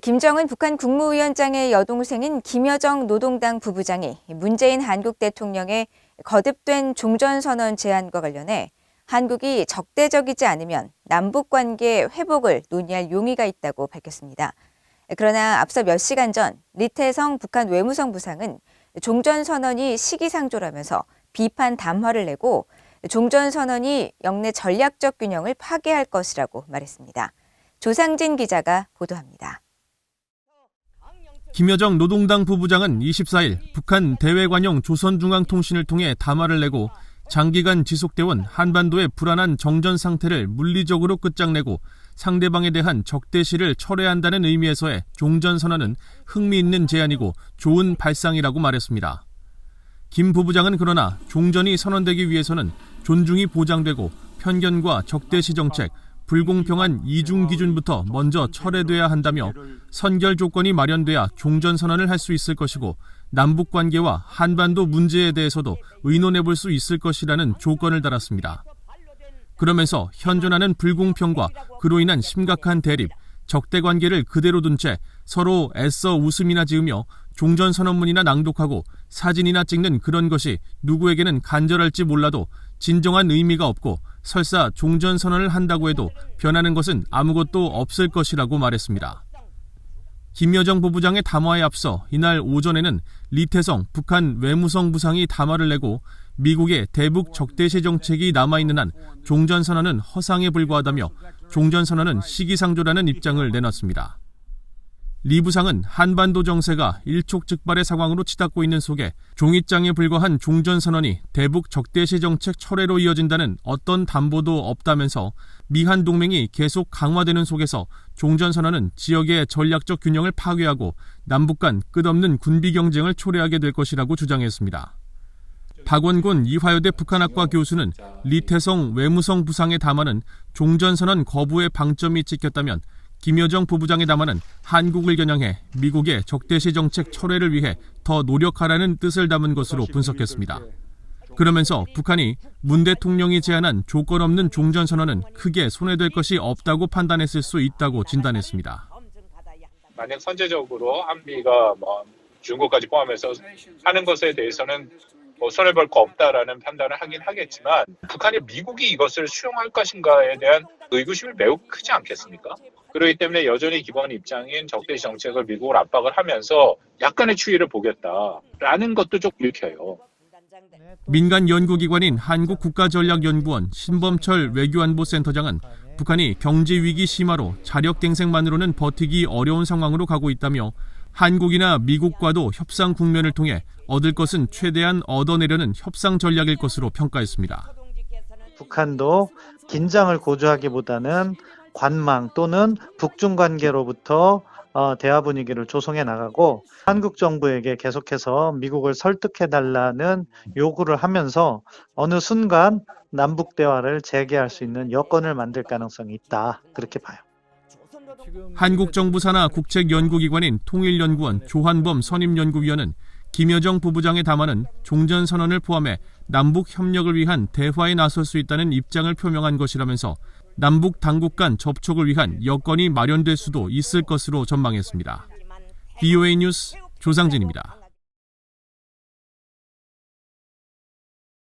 김정은 북한 국무위원장의 여동생인 김여정 노동당 부부장이 문재인 한국 대통령의 거듭된 종전선언 제안과 관련해 한국이 적대적이지 않으면 남북관계 회복을 논의할 용의가 있다고 밝혔습니다. 그러나 앞서 몇 시간 전 리태성 북한 외무성 부상은 종전선언이 시기상조라면서 비판 담화를 내고 종전선언이 영내 전략적 균형을 파괴할 것이라고 말했습니다. 조상진 기자가 보도합니다. 김여정 노동당 부부장은 24일 북한 대외관용 조선중앙통신을 통해 담화를 내고 장기간 지속돼온 한반도의 불안한 정전 상태를 물리적으로 끝장내고 상대방에 대한 적대시를 철회한다는 의미에서의 종전선언은 흥미있는 제안이고 좋은 발상이라고 말했습니다. 김 부부장은 그러나 종전이 선언되기 위해서는 존중이 보장되고 편견과 적대시 정책, 불공평한 이중 기준부터 먼저 철회돼야 한다며 선결 조건이 마련돼야 종전선언을 할 수 있을 것이고 남북관계와 한반도 문제에 대해서도 의논해 볼 수 있을 것이라는 조건을 달았습니다. 그러면서 현존하는 불공평과 그로 인한 심각한 대립, 적대관계를 그대로 둔 채 서로 애써 웃음이나 지으며 종전선언문이나 낭독하고 사진이나 찍는 그런 것이 누구에게는 간절할지 몰라도 진정한 의미가 없고 설사 종전선언을 한다고 해도 변하는 것은 아무것도 없을 것이라고 말했습니다. 김여정 부부장의 담화에 앞서 이날 오전에는 리태성 북한 외무성 부상이 담화를 내고 미국의 대북 적대시 정책이 남아있는 한 종전선언은 허상에 불과하다며 종전선언은 시기상조라는 입장을 내놨습니다. 리 부상은 한반도 정세가 일촉즉발의 상황으로 치닫고 있는 속에 종이장에 불과한 종전선언이 대북 적대시 정책 철회로 이어진다는 어떤 담보도 없다면서 미한 동맹이 계속 강화되는 속에서 종전선언은 지역의 전략적 균형을 파괴하고 남북 간 끝없는 군비 경쟁을 초래하게 될 것이라고 주장했습니다. 박원곤 이화여대 북한학과 교수는 리태성 외무성 부상의 담화는 종전선언 거부의 방점이 찍혔다면 김여정 부부장의 담화는 한국을 겨냥해 미국의 적대시 정책 철회를 위해 더 노력하라는 뜻을 담은 것으로 분석했습니다. 그러면서 북한이 문 대통령이 제안한 조건 없는 종전선언은 크게 손해될 것이 없다고 판단했을 수 있다고 진단했습니다. 만약 선제적으로 한미가 중국까지 포함해서 하는 것에 대해서는 손해볼 거 없다라는 판단을 하긴 하겠지만 북한이 미국이 이것을 수용할 것인가에 대한 의구심이 매우 크지 않겠습니까? 그렇기 때문에 여전히 기본 입장인 적대시 정책을 미국을 압박을 하면서 약간의 추이를 보겠다라는 것도 좀 읽혀요. 민간 연구기관인 한국국가전략연구원 신범철 외교안보센터장은 북한이 경제위기 심화로 자력갱생만으로는 버티기 어려운 상황으로 가고 있다며 한국이나 미국과도 협상 국면을 통해 얻을 것은 최대한 얻어내려는 협상 전략일 것으로 평가했습니다. 북한도 긴장을 고조하기보다는 관망 또는 북중 관계로부터 대화 분위기를 조성해 나가고 한국 정부에게 계속해서 미국을 설득해달라는 요구를 하면서 어느 순간 남북 대화를 재개할 수 있는 여건을 만들 가능성이 있다. 그렇게 봐요. 한국 정부 산하 국책연구기관인 통일연구원 조한범 선임연구위원은 김여정 부부장의 담화는 종전선언을 포함해 남북 협력을 위한 대화에 나설 수 있다는 입장을 표명한 것이라면서 남북 당국 간 접촉을 위한 여건이 마련될 수도 있을 것으로 전망했습니다. VOA 뉴스 조상진입니다.